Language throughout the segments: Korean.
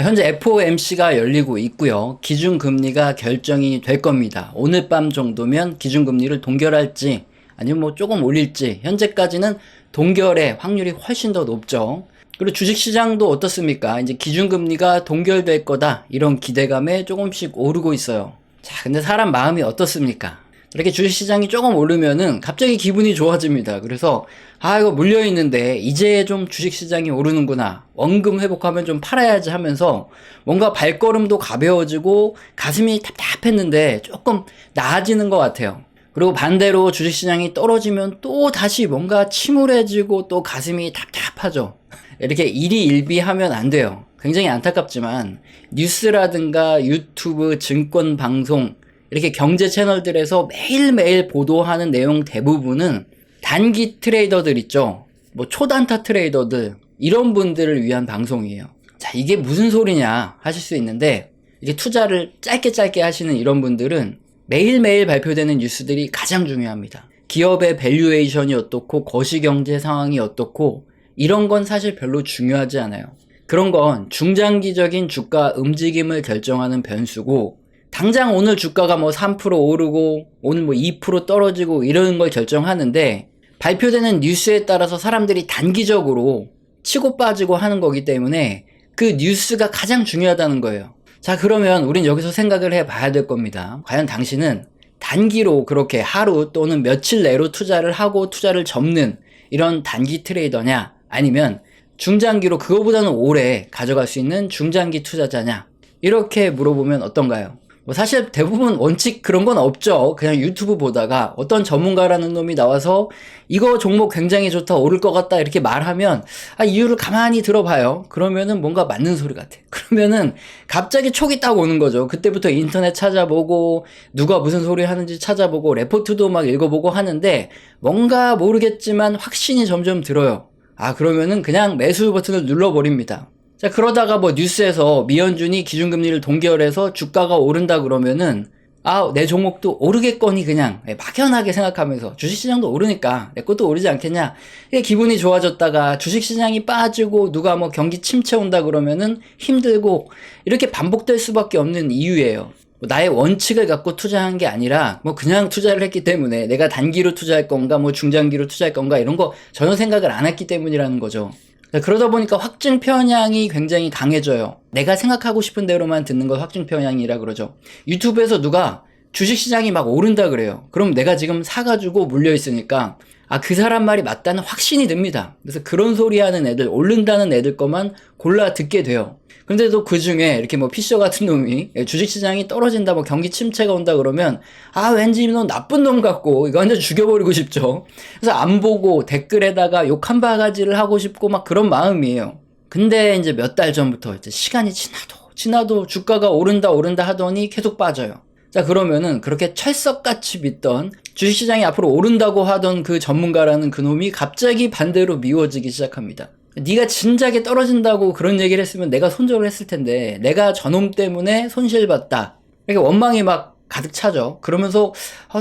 현재 FOMC가 열리고 있고요. 기준금리가 결정이 될 겁니다. 오늘 밤 정도면 기준금리를 동결할지 아니면 뭐 조금 올릴지, 현재까지는 동결의 확률이 훨씬 더 높죠. 그리고 주식시장도 어떻습니까? 이제 기준금리가 동결될 거다, 이런 기대감에 조금씩 오르고 있어요. 자, 근데 사람 마음이 어떻습니까? 이렇게 주식시장이 조금 오르면은 갑자기 기분이 좋아집니다. 그래서 이거 물려있는데 이제 좀 주식시장이 오르는구나, 원금 회복하면 좀 팔아야지 하면서 뭔가 발걸음도 가벼워지고 가슴이 답답했는데 조금 나아지는 것 같아요. 그리고 반대로 주식시장이 떨어지면 또 다시 뭔가 침울해지고 또 가슴이 답답하죠. 이렇게 일희일비하면 안 돼요. 굉장히 안타깝지만 뉴스라든가 유튜브, 증권 방송, 이렇게 경제 채널들에서 매일매일 보도하는 내용 대부분은 단기 트레이더들 있죠. 뭐 초단타 트레이더들, 이런 분들을 위한 방송이에요. 자, 이게 무슨 소리냐 하실 수 있는데, 이게 투자를 짧게 하시는 이런 분들은 매일매일 발표되는 뉴스들이 가장 중요합니다. 기업의 밸류에이션이 어떻고 거시경제 상황이 어떻고 이런 건 사실 별로 중요하지 않아요. 그런 건 중장기적인 주가 움직임을 결정하는 변수고, 당장 오늘 주가가 뭐 3% 오르고 오늘 뭐 2% 떨어지고 이런 걸 결정하는데, 발표되는 뉴스에 따라서 사람들이 단기적으로 치고 빠지고 하는 거기 때문에 그 뉴스가 가장 중요하다는 거예요. 자, 그러면 우린 여기서 생각을 해봐야 될 겁니다. 과연 당신은 단기로 그렇게 하루 또는 며칠 내로 투자를 하고 투자를 접는 이런 단기 트레이더냐, 아니면 중장기로 그거보다는 오래 가져갈 수 있는 중장기 투자자냐, 이렇게 물어보면 어떤가요? 뭐 사실 대부분 원칙 그런 건 없죠. 그냥 유튜브 보다가 어떤 전문가라는 놈이 나와서 이거 종목 굉장히 좋다, 오를 것 같다, 이렇게 말하면 이유를 가만히 들어봐요. 그러면은 뭔가 맞는 소리 같아. 그러면은 갑자기 촉이 딱 오는 거죠. 그때부터 인터넷 찾아보고 누가 무슨 소리 하는지 찾아보고 레포트도 막 읽어보고 하는데 뭔가 모르겠지만 확신이 점점 들어요. 그러면은 그냥 매수 버튼을 눌러버립니다. 자, 그러다가 뭐 뉴스에서 미연준이 기준금리를 동결해서 주가가 오른다 그러면은 내 종목도 오르겠거니, 그냥 막연하게 생각하면서 주식시장도 오르니까 내 것도 오르지 않겠냐, 이게 기분이 좋아졌다가 주식시장이 빠지고 누가 뭐 경기 침체 온다 그러면은 힘들고, 이렇게 반복될 수밖에 없는 이유예요. 나의 원칙을 갖고 투자한 게 아니라 뭐 그냥 투자를 했기 때문에, 내가 단기로 투자할 건가 뭐 중장기로 투자할 건가 이런 거 전혀 생각을 안 했기 때문이라는 거죠. 그러다 보니까 확증 편향이 굉장히 강해져요. 내가 생각하고 싶은 대로만 듣는 걸 확증 편향이라 그러죠. 유튜브에서 누가 주식시장이 막 오른다 그래요. 그럼 내가 지금 사가지고 물려있으니까 그 사람 말이 맞다는 확신이 듭니다. 그래서 그런 소리 하는 애들, 오른다는 애들 것만 골라 듣게 돼요. 근데도 그 중에 이렇게 뭐 피셔 같은 놈이 주식시장이 떨어진다, 뭐 경기 침체가 온다 그러면 왠지 넌 나쁜 놈 같고 이거 완전 죽여버리고 싶죠. 그래서 안 보고 댓글에다가 욕 한 바가지를 하고 싶고 막 그런 마음이에요. 근데 이제 몇 달 전부터 이제 시간이 지나도 주가가 오른다 하더니 계속 빠져요. 자, 그러면은 그렇게 철석같이 믿던, 주식시장이 앞으로 오른다고 하던 그 전문가라는 그 놈이 갑자기 반대로 미워지기 시작합니다. 네가 진작에 떨어진다고 그런 얘기를 했으면 내가 손절을 했을 텐데 내가 저놈 때문에 손실봤다, 이렇게 원망이 막 가득 차죠. 그러면서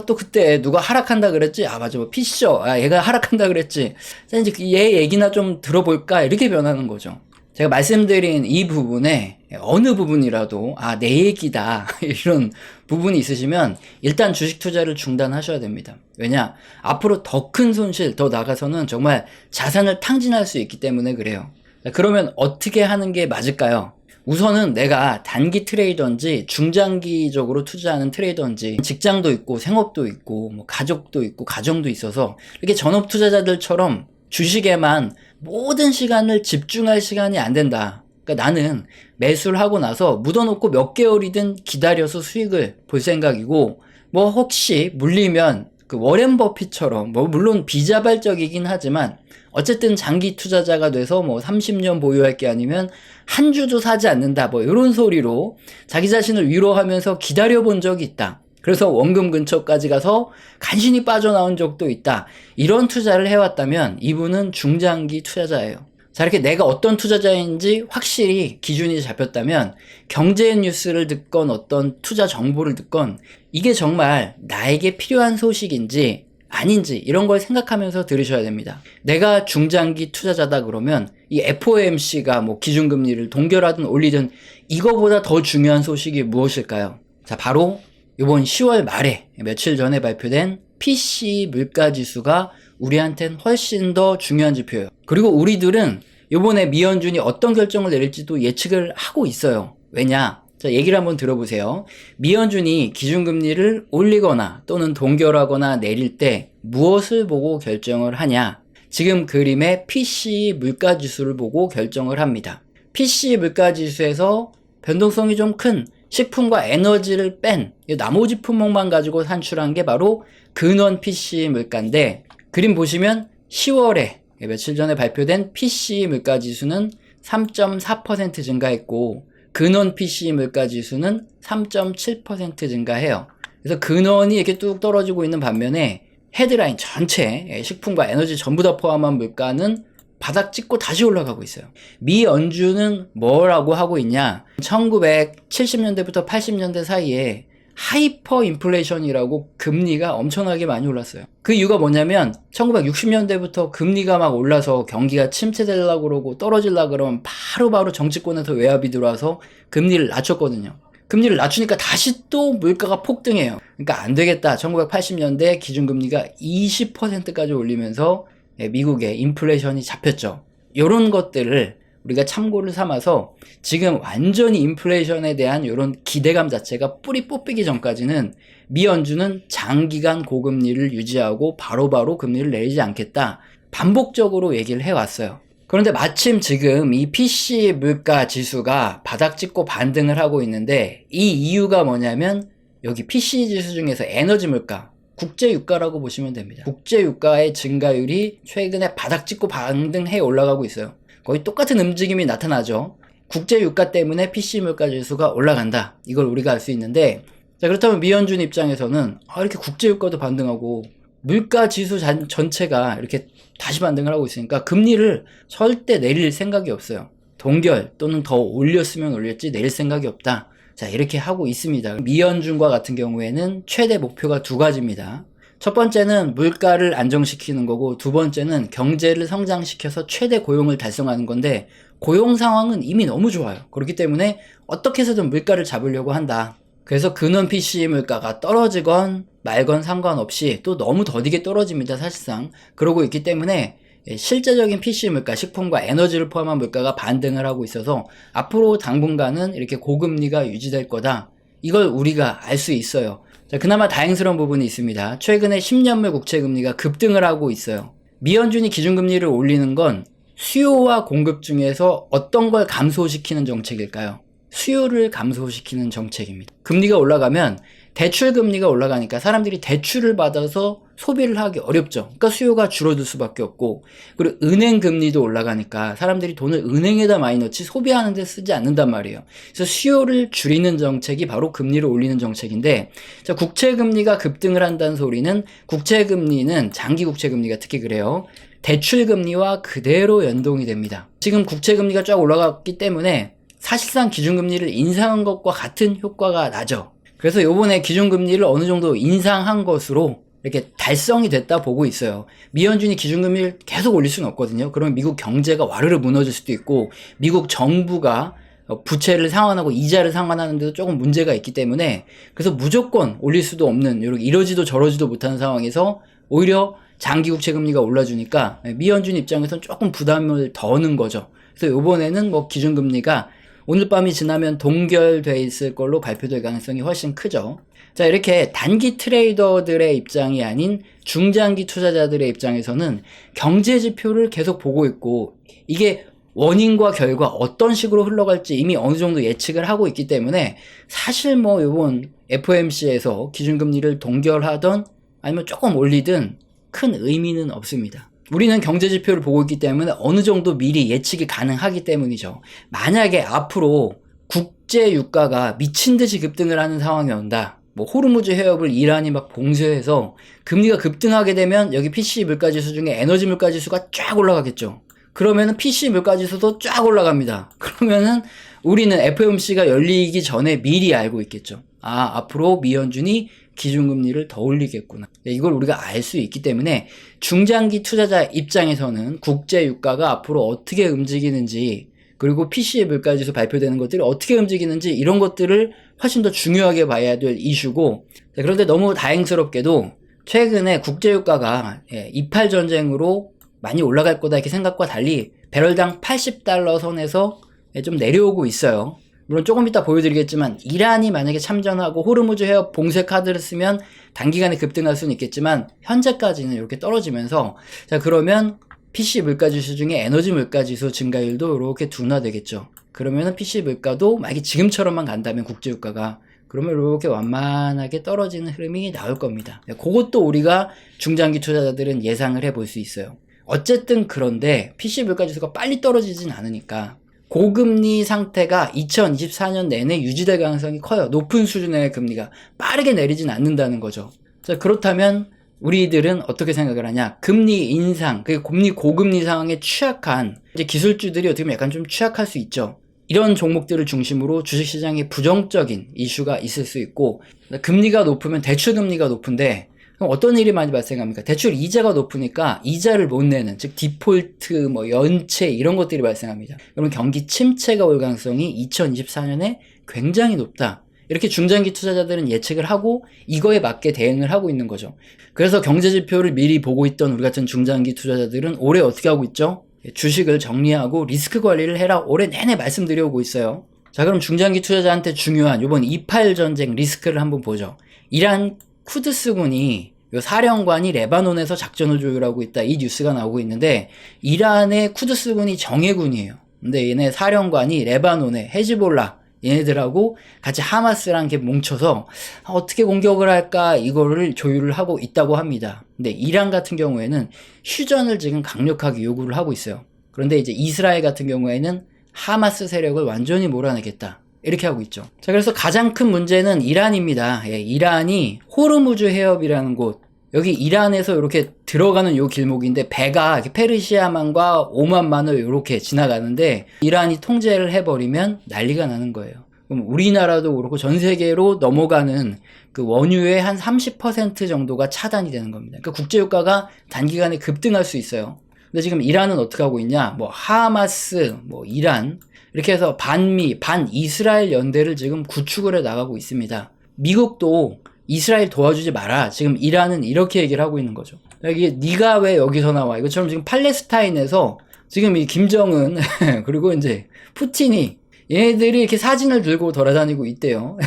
또 그때 누가 하락한다 그랬지? 맞아, 뭐 피셔, 얘가 하락한다 그랬지. 자, 이제 얘 얘기나 좀 들어볼까, 이렇게 변하는 거죠. 제가 말씀드린 이 부분에 어느 부분이라도 내 얘기다 이런 부분이 있으시면 일단 주식 투자를 중단하셔야 됩니다. 왜냐? 앞으로 더 큰 손실, 더 나가서는 정말 자산을 탕진할 수 있기 때문에 그래요. 그러면 어떻게 하는 게 맞을까요? 우선은 내가 단기 트레이더인지 중장기적으로 투자하는 트레이더인지, 직장도 있고 생업도 있고 뭐 가족도 있고 가정도 있어서 이렇게 전업 투자자들처럼 주식에만 모든 시간을 집중할 시간이 안 된다. 그러니까 나는 매수를 하고 나서 묻어놓고 몇 개월이든 기다려서 수익을 볼 생각이고, 뭐 혹시 물리면 그 워렌 버핏처럼, 뭐 물론 비자발적이긴 하지만 어쨌든 장기 투자자가 돼서 뭐 30년 보유할 게 아니면 한 주도 사지 않는다, 뭐 이런 소리로 자기 자신을 위로하면서 기다려본 적이 있다. 그래서 원금 근처까지 가서 간신히 빠져나온 적도 있다. 이런 투자를 해왔다면 이분은 중장기 투자자예요. 자, 이렇게 내가 어떤 투자자인지 확실히 기준이 잡혔다면 경제 뉴스를 듣건 어떤 투자 정보를 듣건 이게 정말 나에게 필요한 소식인지 아닌지 이런 걸 생각하면서 들으셔야 됩니다. 내가 중장기 투자자다 그러면 이 FOMC가 뭐 기준금리를 동결하든 올리든 이거보다 더 중요한 소식이 무엇일까요? 자, 바로 이번 10월 말에 며칠 전에 발표된 PCE 물가지수가 우리한텐 훨씬 더 중요한 지표예요. 그리고 우리들은 이번에 미연준이 어떤 결정을 내릴지도 예측을 하고 있어요. 왜냐? 자, 얘기를 한번 들어보세요. 미연준이 기준금리를 올리거나 또는 동결하거나 내릴 때 무엇을 보고 결정을 하냐? 지금 그림의 PCE 물가지수를 보고 결정을 합니다. PCE 물가지수에서 변동성이 좀 큰 식품과 에너지를 뺀 나머지 품목만 가지고 산출한 게 바로 근원 PCE 물가인데, 그림 보시면 10월에 며칠 전에 발표된 PCE 물가지수는 3.4% 증가했고 근원 PCE 물가지수는 3.7% 증가해요. 그래서 근원이 이렇게 뚝 떨어지고 있는 반면에 헤드라인 전체 식품과 에너지 전부 다 포함한 물가는 바닥 찍고 다시 올라가고 있어요. 미 연준은 뭐라고 하고 있냐? 1970년대부터 80년대 사이에 하이퍼 인플레이션이라고 금리가 엄청나게 많이 올랐어요. 그 이유가 뭐냐면 1960년대부터 금리가 막 올라서 경기가 침체되려고 그러고 떨어지려고 그러면 바로 정치권에서 외압이 들어와서 금리를 낮췄거든요. 금리를 낮추니까 다시 또 물가가 폭등해요. 그러니까 안 되겠다. 1980년대 기준금리가 20%까지 올리면서 미국의 인플레이션이 잡혔죠. 이런 것들을 우리가 참고를 삼아서 지금 완전히 인플레이션에 대한 이런 기대감 자체가 뿌리 뽑히기 전까지는 미 연준은 장기간 고금리를 유지하고 바로바로 금리를 내리지 않겠다. 반복적으로 얘기를 해왔어요. 그런데 마침 지금 이 PC 물가 지수가 바닥 찍고 반등을 하고 있는데, 이 이유가 뭐냐면 여기 PC 지수 중에서 에너지 물가, 국제유가라고 보시면 됩니다. 국제유가의 증가율이 최근에 바닥 찍고 반등해 올라가고 있어요. 거의 똑같은 움직임이 나타나죠. 국제유가 때문에 PC 물가 지수가 올라간다. 이걸 우리가 알 수 있는데, 자, 그렇다면 미연준 입장에서는 이렇게 국제유가도 반등하고 물가 지수 전체가 이렇게 다시 반등을 하고 있으니까 금리를 절대 내릴 생각이 없어요. 동결 또는 더 올렸으면 올렸지 내릴 생각이 없다. 자, 이렇게 하고 있습니다. 미연준과 같은 경우에는 최대 목표가 두 가지입니다. 첫 번째는 물가를 안정시키는 거고, 두 번째는 경제를 성장시켜서 최대 고용을 달성하는 건데, 고용 상황은 이미 너무 좋아요. 그렇기 때문에 어떻게 해서든 물가를 잡으려고 한다. 그래서 근원 PCE 물가가 떨어지건 말건 상관없이 또 너무 더디게 떨어집니다, 사실상. 그러고 있기 때문에 실제적인 PC 물가, 식품과 에너지를 포함한 물가가 반등을 하고 있어서 앞으로 당분간은 이렇게 고금리가 유지될 거다. 이걸 우리가 알 수 있어요. 자, 그나마 다행스러운 부분이 있습니다. 최근에 10년물 국채금리가 급등을 하고 있어요. 미연준이 기준금리를 올리는 건 수요와 공급 중에서 어떤 걸 감소시키는 정책일까요? 수요를 감소시키는 정책입니다. 금리가 올라가면 대출 금리가 올라가니까 사람들이 대출을 받아서 소비를 하기 어렵죠. 그러니까 수요가 줄어들 수밖에 없고, 그리고 은행 금리도 올라가니까 사람들이 돈을 은행에다 많이 넣지 소비하는 데 쓰지 않는단 말이에요. 그래서 수요를 줄이는 정책이 바로 금리를 올리는 정책인데, 자, 국채 금리가 급등을 한다는 소리는 국채 금리는 장기 국채 금리가 특히 그래요. 대출 금리와 그대로 연동이 됩니다. 지금 국채 금리가 쫙 올라갔기 때문에 사실상 기준금리를 인상한 것과 같은 효과가 나죠. 그래서 요번에 기준금리를 어느 정도 인상한 것으로 이렇게 달성이 됐다 보고 있어요. 미연준이 기준금리를 계속 올릴 수는 없거든요. 그러면 미국 경제가 와르르 무너질 수도 있고, 미국 정부가 부채를 상환하고 이자를 상환하는 데도 조금 문제가 있기 때문에, 그래서 무조건 올릴 수도 없는, 이렇게 이러지도 저러지도 못하는 상황에서 오히려 장기 국채 금리가 올라주니까 미연준 입장에서는 조금 부담을 더는 거죠. 그래서 요번에는 뭐 기준금리가 오늘 밤이 지나면 동결돼 있을 걸로 발표될 가능성이 훨씬 크죠. 자, 이렇게 단기 트레이더들의 입장이 아닌 중장기 투자자들의 입장에서는 경제 지표를 계속 보고 있고, 이게 원인과 결과 어떤 식으로 흘러갈지 이미 어느 정도 예측을 하고 있기 때문에, 사실 뭐 이번 FOMC에서 기준금리를 동결하던 아니면 조금 올리든 큰 의미는 없습니다. 우리는 경제지표를 보고 있기 때문에 어느 정도 미리 예측이 가능하기 때문이죠. 만약에 앞으로 국제 유가가 미친 듯이 급등을 하는 상황이 온다. 뭐 호르무즈 해협을 이란이 막 봉쇄해서 금리가 급등하게 되면 여기 PC 물가지수 중에 에너지 물가지수가 쫙 올라가겠죠. 그러면은 PC 물가지수도 쫙 올라갑니다. 그러면은 우리는 FOMC가 열리기 전에 미리 알고 있겠죠. 앞으로 미연준이 기준금리를 더 올리겠구나. 이걸 우리가 알 수 있기 때문에 중장기 투자자 입장에서는 국제유가가 앞으로 어떻게 움직이는지, 그리고 PCE 물가지수 발표되는 것들이 어떻게 움직이는지, 이런 것들을 훨씬 더 중요하게 봐야 될 이슈고, 그런데 너무 다행스럽게도 최근에 국제유가가 28 전쟁으로 많이 올라갈 거다 이렇게 생각과 달리 배럴당 80달러 선에서 좀 내려오고 있어요. 물론 조금 이따 보여드리겠지만 이란이 만약에 참전하고 호르무즈 해협 봉쇄 카드를 쓰면 단기간에 급등할 수는 있겠지만 현재까지는 이렇게 떨어지면서, 자 그러면 PC 물가지수 중에 에너지 물가지수 증가율도 이렇게 둔화되겠죠. 그러면은 PC 물가도 만약에 지금처럼만 간다면 국제유가가, 그러면 이렇게 완만하게 떨어지는 흐름이 나올 겁니다. 그것도 우리가 중장기 투자자들은 예상을 해볼 수 있어요. 어쨌든 그런데 PC 물가지수가 빨리 떨어지진 않으니까 고금리 상태가 2024년 내내 유지될 가능성이 커요. 높은 수준의 금리가 빠르게 내리진 않는다는 거죠. 자, 그렇다면 우리들은 어떻게 생각을 하냐? 금리 인상, 고금리 상황에 취약한 이제 기술주들이 어떻게 보면 약간 좀 취약할 수 있죠. 이런 종목들을 중심으로 주식시장에 부정적인 이슈가 있을 수 있고, 금리가 높으면 대출금리가 높은데 그럼 어떤 일이 많이 발생합니까? 대출 이자가 높으니까 이자를 못 내는, 즉 디폴트, 연체 이런 것들이 발생합니다. 그러면 경기 침체가 올 가능성이 2024년에 굉장히 높다. 이렇게 중장기 투자자들은 예측을 하고 이거에 맞게 대응을 하고 있는 거죠. 그래서 경제지표를 미리 보고 있던 우리 같은 중장기 투자자들은 올해 어떻게 하고 있죠? 주식을 정리하고 리스크 관리를 해라 올해 내내 말씀드려오고 있어요. 자, 그럼 중장기 투자자한테 중요한 이번 28 전쟁 리스크를 한번 보죠. 이란 쿠드스군이 요 사령관이 레바논에서 작전을 조율하고 있다, 이 뉴스가 나오고 있는데, 이란의 쿠드스군이 정예군이에요. 근데 얘네 사령관이 레바논의 헤즈볼라 얘네들하고 같이 하마스랑 이렇게 뭉쳐서 어떻게 공격을 할까 이거를 조율을 하고 있다고 합니다. 근데 이란 같은 경우에는 휴전을 지금 강력하게 요구를 하고 있어요. 그런데 이제 이스라엘 같은 경우에는 하마스 세력을 완전히 몰아내겠다 이렇게 하고 있죠. 자, 그래서 가장 큰 문제는 이란입니다. 이란이 호르무즈 해협이라는 곳, 여기 이란에서 이렇게 들어가는 요 길목인데 배가 이렇게 페르시아만과 오만만을 이렇게 지나가는데 이란이 통제를 해버리면 난리가 나는 거예요. 그럼 우리나라도 그렇고 전 세계로 넘어가는 그 원유의 한 30% 정도가 차단이 되는 겁니다. 그러니까 국제유가가 단기간에 급등할 수 있어요. 근데 지금 이란은 어떻게 하고 있냐? 하마스, 이란 이렇게 해서 반미, 반이스라엘 연대를 지금 구축을 해 나가고 있습니다. 미국도 이스라엘 도와주지 마라. 지금 이란은 이렇게 얘기를 하고 있는 거죠. 이게 네가 왜 여기서 나와? 이것처럼 지금 팔레스타인에서 지금 이 김정은 그리고 이제 푸틴이 얘네들이 이렇게 사진을 들고 돌아다니고 있대요.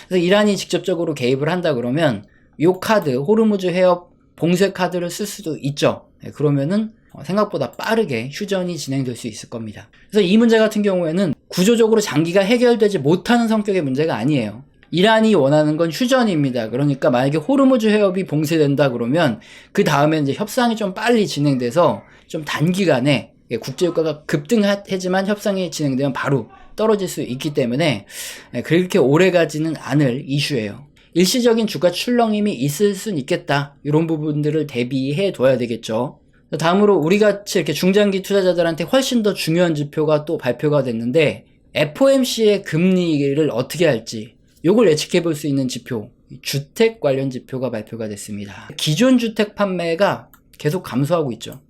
그래서 이란이 직접적으로 개입을 한다 그러면 요 카드, 호르무즈 해협 봉쇄 카드를 쓸 수도 있죠. 그러면은 생각보다 빠르게 휴전이 진행될 수 있을 겁니다. 그래서 이 문제 같은 경우에는 구조적으로 장기가 해결되지 못하는 성격의 문제가 아니에요. 이란이 원하는 건 휴전입니다. 그러니까 만약에 호르무즈 해협이 봉쇄된다 그러면 그 다음에 이제 협상이 좀 빨리 진행돼서 좀 단기간에 국제유가가 급등하지만 협상이 진행되면 바로 떨어질 수 있기 때문에 그렇게 오래 가지는 않을 이슈예요. 일시적인 주가 출렁임이 있을 수는 있겠다. 이런 부분들을 대비해 둬야 되겠죠. 다음으로 우리같이 이렇게 중장기 투자자들한테 훨씬 더 중요한 지표가 또 발표가 됐는데, FOMC의 금리를 어떻게 할지 요걸 예측해 볼 수 있는 지표, 주택 관련 지표가 발표가 됐습니다. 기존 주택 판매가 계속 감소하고 있죠.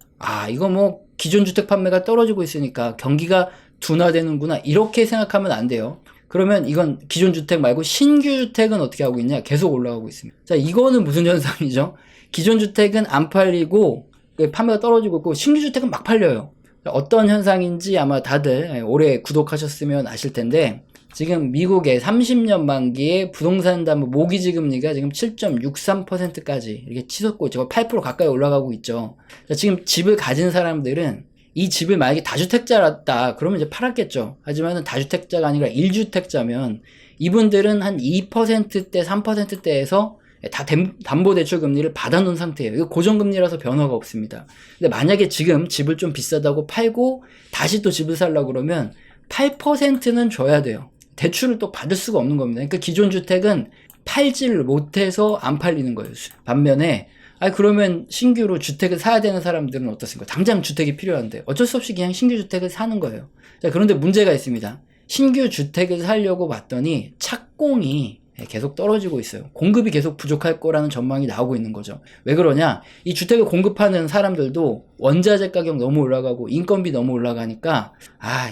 이거 기존 주택 판매가 떨어지고 있으니까 경기가 둔화되는구나 이렇게 생각하면 안 돼요. 그러면 이건 기존 주택 말고 신규 주택은 어떻게 하고 있냐? 계속 올라가고 있습니다. 자, 이거는 무슨 현상이죠? 기존 주택은 안 팔리고 판매가 떨어지고 있고 신규 주택은 막 팔려요. 어떤 현상인지 아마 다들 올해 구독하셨으면 아실 텐데, 지금 미국의 30년 만기의 부동산 담보 모기지 금리가 지금 7.63%까지 이렇게 치솟고 있죠. 8% 가까이 올라가고 있죠. 자, 지금 집을 가진 사람들은 이 집을 만약에 다주택자였다 그러면 이제 팔았겠죠. 하지만은 다주택자가 아니라 1주택자면 이분들은 한 2%대, 3%대에서 다 담보대출 금리를 받아놓은 상태예요. 이거 고정금리라서 변화가 없습니다. 근데 만약에 지금 집을 좀 비싸다고 팔고 다시 또 집을 살려고 그러면 8%는 줘야 돼요. 대출을 또 받을 수가 없는 겁니다. 그러니까 기존 주택은 팔지를 못해서 안 팔리는 거예요. 반면에 그러면 신규로 주택을 사야 되는 사람들은 어떻습니까? 당장 주택이 필요한데 어쩔 수 없이 그냥 신규 주택을 사는 거예요. 자, 그런데 문제가 있습니다. 신규 주택을 사려고 봤더니 착공이 계속 떨어지고 있어요. 공급이 계속 부족할 거라는 전망이 나오고 있는 거죠. 왜 그러냐? 이 주택을 공급하는 사람들도 원자재 가격 너무 올라가고 인건비 너무 올라가니까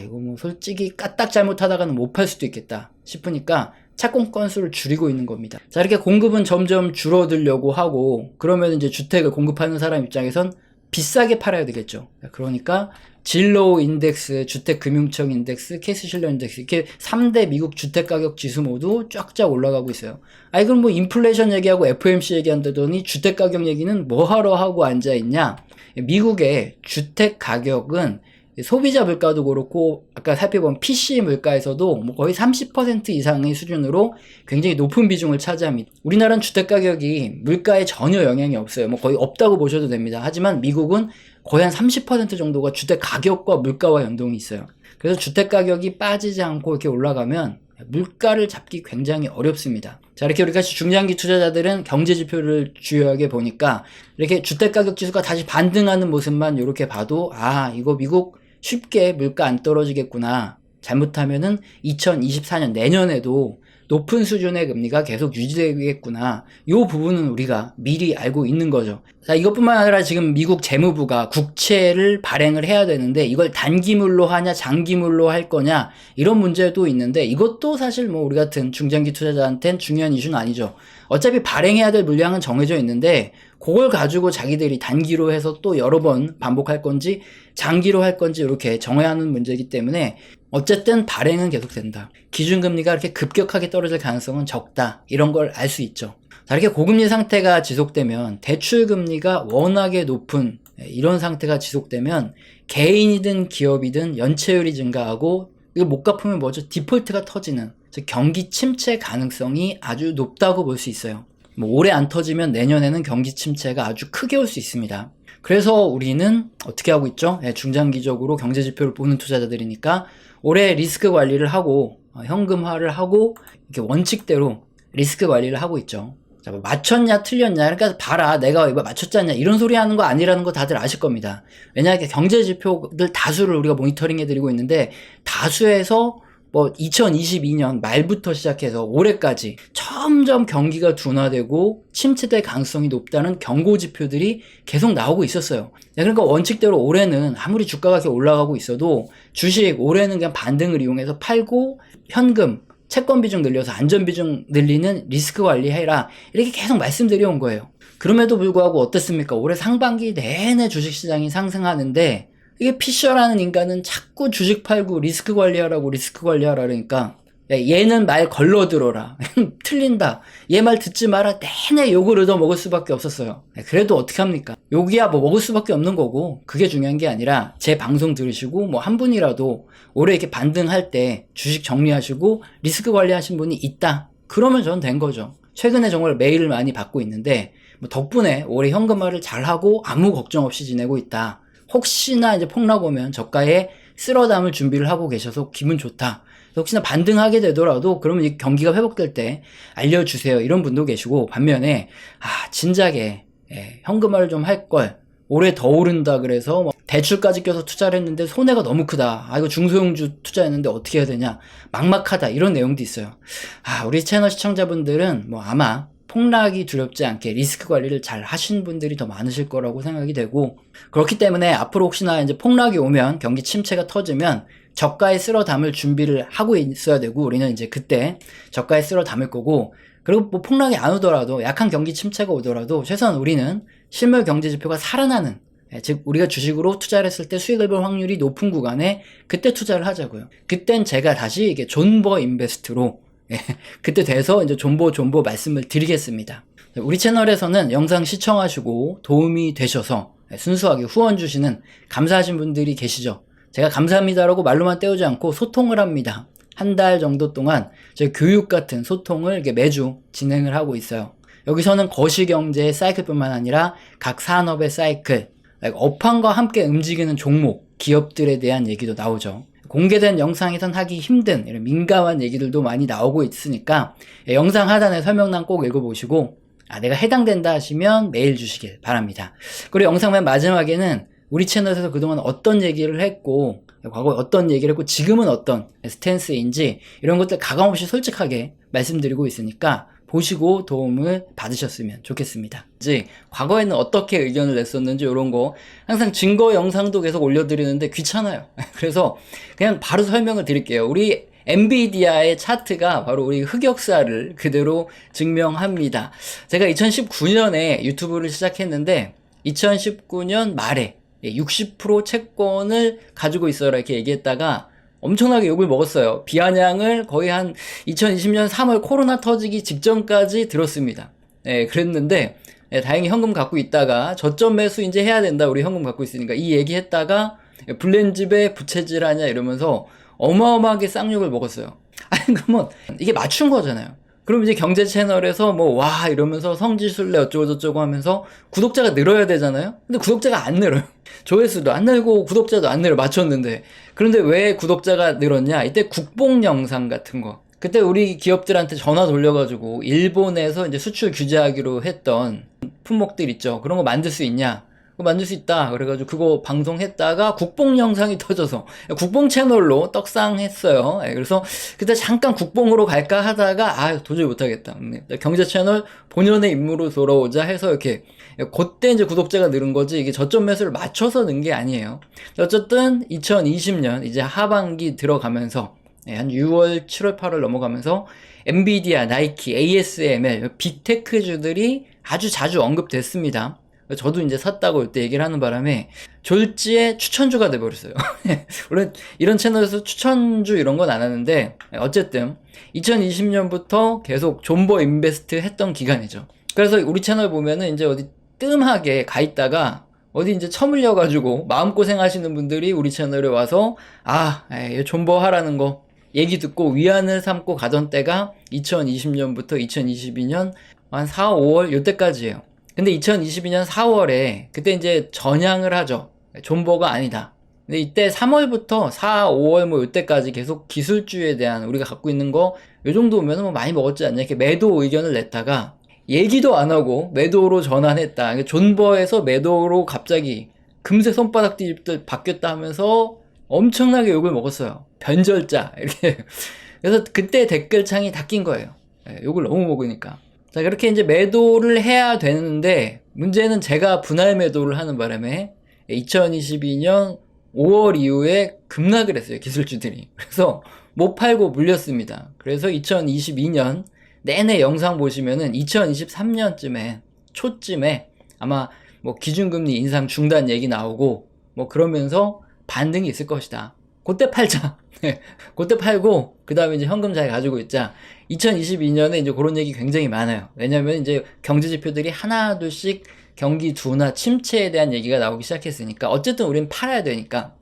이거 뭐 솔직히 까딱 잘못하다가는 못 팔 수도 있겠다 싶으니까 착공 건수를 줄이고 있는 겁니다. 자, 이렇게 공급은 점점 줄어들려고 하고 그러면 이제 주택을 공급하는 사람 입장에선 비싸게 팔아야 되겠죠. 그러니까 진로우 인덱스, 주택금융청 인덱스, 케이스실러 인덱스 이렇게 3대 미국 주택가격 지수 모두 쫙쫙 올라가고 있어요. 그럼 뭐 인플레이션 얘기하고 FOMC 얘기한다더니 주택가격 얘기는 뭐하러 하고 앉아있냐? 미국의 주택가격은 소비자 물가도 그렇고 아까 살펴본 PC 물가에서도 뭐 거의 30% 이상의 수준으로 굉장히 높은 비중을 차지합니다. 우리나라는 주택가격이 물가에 전혀 영향이 없어요. 뭐 거의 없다고 보셔도 됩니다. 하지만 미국은 거의 한 30% 정도가 주택가격과 물가와 연동이 있어요. 그래서 주택가격이 빠지지 않고 이렇게 올라가면 물가를 잡기 굉장히 어렵습니다. 자, 이렇게 우리 같이 중장기 투자자들은 경제지표를 주요하게 보니까 이렇게 주택가격 지수가 다시 반등하는 모습만 이렇게 봐도 이거 미국 쉽게 물가 안 떨어지겠구나. 잘못하면은 2024년 내년에도 높은 수준의 금리가 계속 유지되겠구나. 이 부분은 우리가 미리 알고 있는 거죠. 자, 이것뿐만 아니라 지금 미국 재무부가 국채를 발행을 해야 되는데 이걸 단기물로 하냐 장기물로 할 거냐 이런 문제도 있는데 이것도 사실 뭐 우리 같은 중장기 투자자한테는 중요한 이슈는 아니죠. 어차피 발행해야 될 물량은 정해져 있는데 그걸 가지고 자기들이 단기로 해서 또 여러 번 반복할 건지 장기로 할 건지 이렇게 정해야 하는 문제이기 때문에 어쨌든 발행은 계속된다. 기준금리가 이렇게 급격하게 떨어질 가능성은 적다. 이런 걸 알 수 있죠. 자, 이렇게 고금리 상태가 지속되면 대출금리가 워낙에 높은 이런 상태가 지속되면 개인이든 기업이든 연체율이 증가하고 이거 못 갚으면 뭐죠? 디폴트가 터지는 즉 경기 침체 가능성이 아주 높다고 볼 수 있어요. 뭐 올해 안 터지면 내년에는 경기 침체가 아주 크게 올 수 있습니다. 그래서 우리는 어떻게 하고 있죠? 중장기적으로 경제지표를 보는 투자자들이니까 올해 리스크 관리를 하고 현금화를 하고 이렇게 원칙대로 리스크 관리를 하고 있죠. 자, 뭐 맞췄냐 틀렸냐 그러니까 봐라 내가 이거 맞췄지 않냐 이런 소리 하는 거 아니라는 거 다들 아실 겁니다. 왜냐하면 경제지표들 다수를 우리가 모니터링 해드리고 있는데 다수에서 뭐 2022년 말부터 시작해서 올해까지 점점 경기가 둔화되고 침체될 가능성이 높다는 경고 지표들이 계속 나오고 있었어요. 그러니까 원칙대로 올해는 아무리 주가가 이렇게 올라가고 있어도 주식 올해는 그냥 반등을 이용해서 팔고 현금 채권 비중 늘려서 안전 비중 늘리는 리스크 관리해라 이렇게 계속 말씀드려온 거예요. 그럼에도 불구하고 어떻습니까? 올해 상반기 내내 주식시장이 상승하는데 이게 피셔라는 인간은 자꾸 주식 팔고 리스크 관리하라고 리스크 관리하라 그러니까 얘는 말 걸러들어라 틀린다 얘 말 듣지 마라 내내 욕을 얻어먹을 수밖에 없었어요. 그래도 어떻게 합니까? 욕이야 뭐 먹을 수밖에 없는 거고 그게 중요한 게 아니라 제 방송 들으시고 뭐 한 분이라도 올해 이렇게 반등할 때 주식 정리하시고 리스크 관리하신 분이 있다 그러면 전 된 거죠. 최근에 정말 메일을 많이 받고 있는데 뭐 덕분에 올해 현금화를 잘하고 아무 걱정 없이 지내고 있다. 혹시나 이제 폭락 오면 저가에 쓸어 담을 준비를 하고 계셔서 기분 좋다. 혹시나 반등하게 되더라도 그러면 이 경기가 회복될 때 알려주세요. 이런 분도 계시고 반면에 진작에 현금화를 좀 할 걸 올해 더 오른다 그래서 뭐 대출까지 껴서 투자를 했는데 손해가 너무 크다. 이거 중소형주 투자했는데 어떻게 해야 되냐. 막막하다. 이런 내용도 있어요. 우리 채널 시청자분들은 뭐 아마 폭락이 두렵지 않게 리스크 관리를 잘 하신 분들이 더 많으실 거라고 생각이 되고 그렇기 때문에 앞으로 혹시나 이제 폭락이 오면 경기 침체가 터지면 저가에 쓸어 담을 준비를 하고 있어야 되고 우리는 이제 그때 저가에 쓸어 담을 거고 그리고 뭐 폭락이 안 오더라도 약한 경기 침체가 오더라도 최소한 우리는 실물 경제 지표가 살아나는 즉 우리가 주식으로 투자를 했을 때 수익을 볼 확률이 높은 구간에 그때 투자를 하자고요. 그땐 제가 다시 이게 존버 인베스트로 그때 돼서 이제 존버 말씀을 드리겠습니다. 우리 채널에서는 영상 시청하시고 도움이 되셔서 순수하게 후원 주시는 감사하신 분들이 계시죠. 제가 감사합니다라고 말로만 때우지 않고 소통을 합니다. 한 달 정도 동안 저희 교육 같은 소통을 이렇게 매주 진행을 하고 있어요. 여기서는 거시경제의 사이클뿐만 아니라 각 산업의 사이클, 업황과 함께 움직이는 종목, 기업들에 대한 얘기도 나오죠. 공개된 영상에선 하기 힘든 이런 민감한 얘기들도 많이 나오고 있으니까 영상 하단에 설명란 꼭 읽어보시고 내가 해당된다 하시면 메일 주시길 바랍니다. 그리고 영상 맨 마지막에는 우리 채널에서 그동안 어떤 얘기를 했고 과거에 어떤 얘기를 했고 지금은 어떤 스탠스인지 이런 것들 가감없이 솔직하게 말씀드리고 있으니까 보시고 도움을 받으셨으면 좋겠습니다. 이제 과거에는 어떻게 의견을 냈었는지 이런 거 항상 증거 영상도 계속 올려드리는데 귀찮아요. 그래서 그냥 바로 설명을 드릴게요. 우리 엔비디아의 차트가 바로 우리 흑역사를 그대로 증명합니다. 제가 2019년에 유튜브를 시작했는데 2019년 말에 60% 채권을 가지고 있어라 이렇게 얘기했다가 엄청나게 욕을 먹었어요. 비아냥을 거의 한 2020년 3월 코로나 터지기 직전까지 들었습니다. 그랬는데 다행히 현금 갖고 있다가 저점 매수 이제 해야 된다. 우리 현금 갖고 있으니까 이 얘기했다가 블렌집에 부채질 하냐 이러면서 어마어마하게 쌍욕을 먹었어요. 아니 그러면 이게 맞춘 거잖아요. 그럼 이제 경제 채널에서 뭐 와 이러면서 성지순례 어쩌고 저쩌고 하면서 구독자가 늘어야 되잖아요. 근데 구독자가 안 늘어요. 조회수도 안 늘고 구독자도 안 늘어 맞췄는데. 그런데 왜 구독자가 늘었냐? 이때 국뽕 영상 같은 거. 그때 우리 기업들한테 전화 돌려가지고 일본에서 이제 수출 규제하기로 했던 품목들 있죠. 그런 거 만들 수 있냐? 그거 만들 수 있다. 그래가지고 그거 방송했다가 국뽕 영상이 터져서 국뽕 채널로 떡상했어요. 그래서 그때 잠깐 국뽕으로 갈까 하다가 도저히 못하겠다. 경제 채널 본연의 임무로 돌아오자 해서 이렇게 그때 이제 구독자가 늘은 거지 이게 저점 매수를 맞춰서 는 게 아니에요. 어쨌든 2020년 이제 하반기 들어가면서 한 6월, 7월, 8월 넘어가면서 엔비디아, 나이키, ASML, 빅테크주들이 아주 자주 언급됐습니다. 저도 이제 샀다고 이때 얘기를 하는 바람에 졸지에 추천주가 돼버렸어요. 물론 이런 채널에서 추천주 이런 건 안 하는데 어쨌든 2020년부터 계속 존버 인베스트 했던 기간이죠. 그래서 우리 채널 보면은 이제 어디 뜸하게 가 있다가 어디 이제 처물려가지고 마음고생 하시는 분들이 우리 채널에 와서 존버 하라는 거 얘기 듣고 위안을 삼고 가던 때가 2020년부터 2022년 한 4, 5월 요때까지예요. 근데 2022년 4월에 그때 이제 전향을 하죠. 존버가 아니다. 근데 이때 3월부터 4, 5월 뭐 이때까지 계속 기술주에 대한 우리가 갖고 있는 거 요 정도면 뭐 많이 먹었지 않냐 이렇게 매도 의견을 냈다가 얘기도 안 하고 매도로 전환했다. 존버에서 매도로 갑자기 금세 손바닥 뒤집듯 바뀌었다 하면서 엄청나게 욕을 먹었어요. 변절자 이렇게. 그래서 그때 댓글창이 다 낀 거예요. 욕을 너무 먹으니까. 자, 그렇게 이제 매도를 해야 되는데, 문제는 제가 분할 매도를 하는 바람에, 2022년 5월 이후에 급락을 했어요, 기술주들이. 그래서 못 팔고 물렸습니다. 그래서 2022년 내내 영상 보시면은 2023년쯤에, 초쯤에 아마 뭐 기준금리 인상 중단 얘기 나오고, 뭐 그러면서 반등이 있을 것이다. 그때 팔자. 그때 팔고, 그 다음에 이제 현금 잘 가지고 있자. 2022년에 이제 그런 얘기 굉장히 많아요. 왜냐면 이제 경제 지표들이 하나, 둘씩 경기 둔화, 침체에 대한 얘기가 나오기 시작했으니까. 어쨌든 우리는 팔아야 되니까.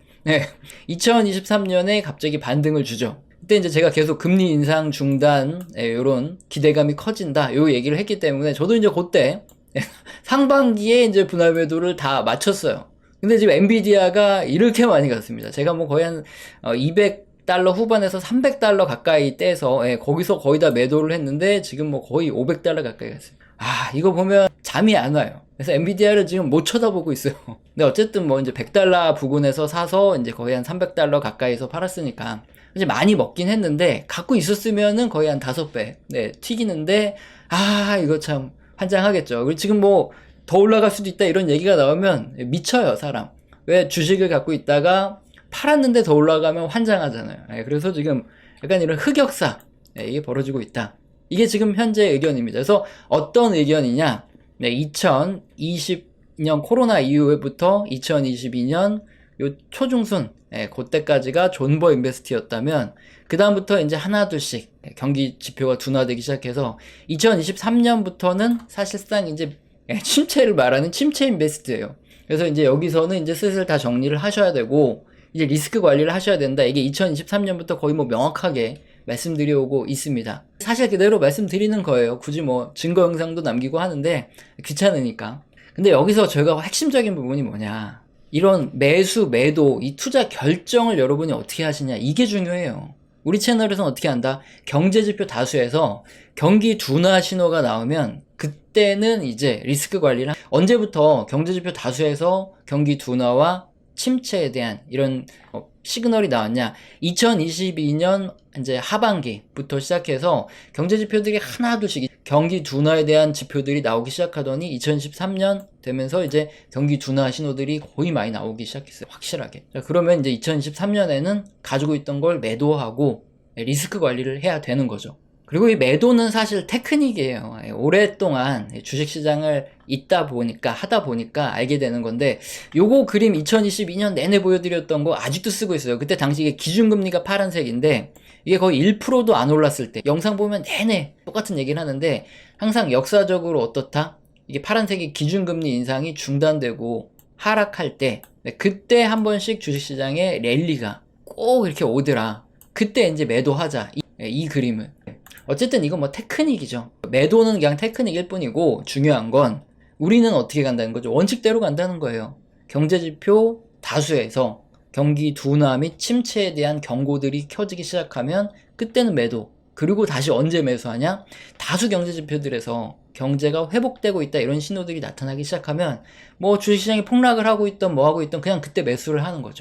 2023년에 갑자기 반등을 주죠. 그때 이제 제가 계속 금리 인상 중단, 요런 기대감이 커진다. 요 얘기를 했기 때문에 저도 이제 그때 상반기에 이제 분할 매도를 다 마쳤어요. 근데 지금 엔비디아가 이렇게 많이 갔습니다. 제가 뭐 거의 한 200달러 후반에서 300달러 가까이 떼서 거기서 거의 다 매도를 했는데 지금 뭐 거의 500달러 가까이 갔어요. 이거 보면 잠이 안 와요. 그래서 엔비디아를 지금 못 쳐다보고 있어요. 근데 어쨌든 뭐 이제 100달러 부근에서 사서 이제 거의 한 300달러 가까이서 팔았으니까 이제 많이 먹긴 했는데 갖고 있었으면은 거의 한 5배 튀기는데 이거 참 환장하겠죠. 그리고 지금 뭐 더 올라갈 수도 있다 이런 얘기가 나오면 미쳐요 사람. 왜 주식을 갖고 있다가 팔았는데 더 올라가면 환장하잖아요. 그래서 지금 약간 이런 흑역사 이게 벌어지고 있다. 이게 지금 현재 의견입니다. 그래서 어떤 의견이냐 2020년 코로나 이후부터 2022년 요 초중순 그때까지가 존버 인베스트였다면 그 다음부터 이제 하나 둘씩 경기 지표가 둔화되기 시작해서 2023년부터는 사실상 이제 침체를 말하는 침체 인베스트예요. 그래서 이제 여기서는 이제 슬슬 다 정리를 하셔야 되고 이제 리스크 관리를 하셔야 된다. 이게 2023년부터 거의 뭐 명확하게 말씀드려오고 있습니다. 사실 그대로 말씀드리는 거예요. 굳이 뭐 증거 영상도 남기고 하는데 귀찮으니까. 근데 여기서 저희가 핵심적인 부분이 뭐냐. 이런 매수, 매도, 이 투자 결정을 여러분이 어떻게 하시냐. 이게 중요해요. 우리 채널에서는 어떻게 한다? 경제지표 다수에서 경기 둔화 신호가 나오면 그때는 이제 리스크 관리를 언제부터 경제지표 다수에서 경기 둔화와 침체에 대한 이런 시그널이 나왔냐? 2022년 이제 하반기부터 시작해서 경제 지표들이 하나둘씩 경기 둔화에 대한 지표들이 나오기 시작하더니 2023년 되면서 이제 경기 둔화 신호들이 거의 많이 나오기 시작했어요. 확실하게. 자, 그러면 이제 2023년에는 가지고 있던 걸 매도하고 리스크 관리를 해야 되는 거죠. 그리고 이 매도는 사실 테크닉이에요. 오랫동안 주식시장을 하다 보니까 알게 되는 건데, 요거 그림 2022년 내내 보여드렸던 거 아직도 쓰고 있어요. 그때 당시 이게 기준금리가 파란색인데, 이게 거의 1%도 안 올랐을 때, 영상 보면 내내 똑같은 얘기를 하는데, 항상 역사적으로 어떻다? 이게 파란색이 기준금리 인상이 중단되고 하락할 때, 그때 한 번씩 주식시장에 랠리가 꼭 이렇게 오더라. 그때 이제 매도하자. 이 그림을. 어쨌든 이건 뭐 테크닉이죠. 매도는 그냥 테크닉일 뿐이고 중요한 건 우리는 어떻게 간다는 거죠. 원칙대로 간다는 거예요. 경제지표 다수에서 경기 둔화 및 침체에 대한 경고들이 켜지기 시작하면 그때는 매도. 그리고 다시 언제 매수하냐? 다수 경제지표들에서 경제가 회복되고 있다 이런 신호들이 나타나기 시작하면 뭐 주식시장이 폭락을 하고 있던 뭐 하고 있던 그냥 그때 매수를 하는 거죠.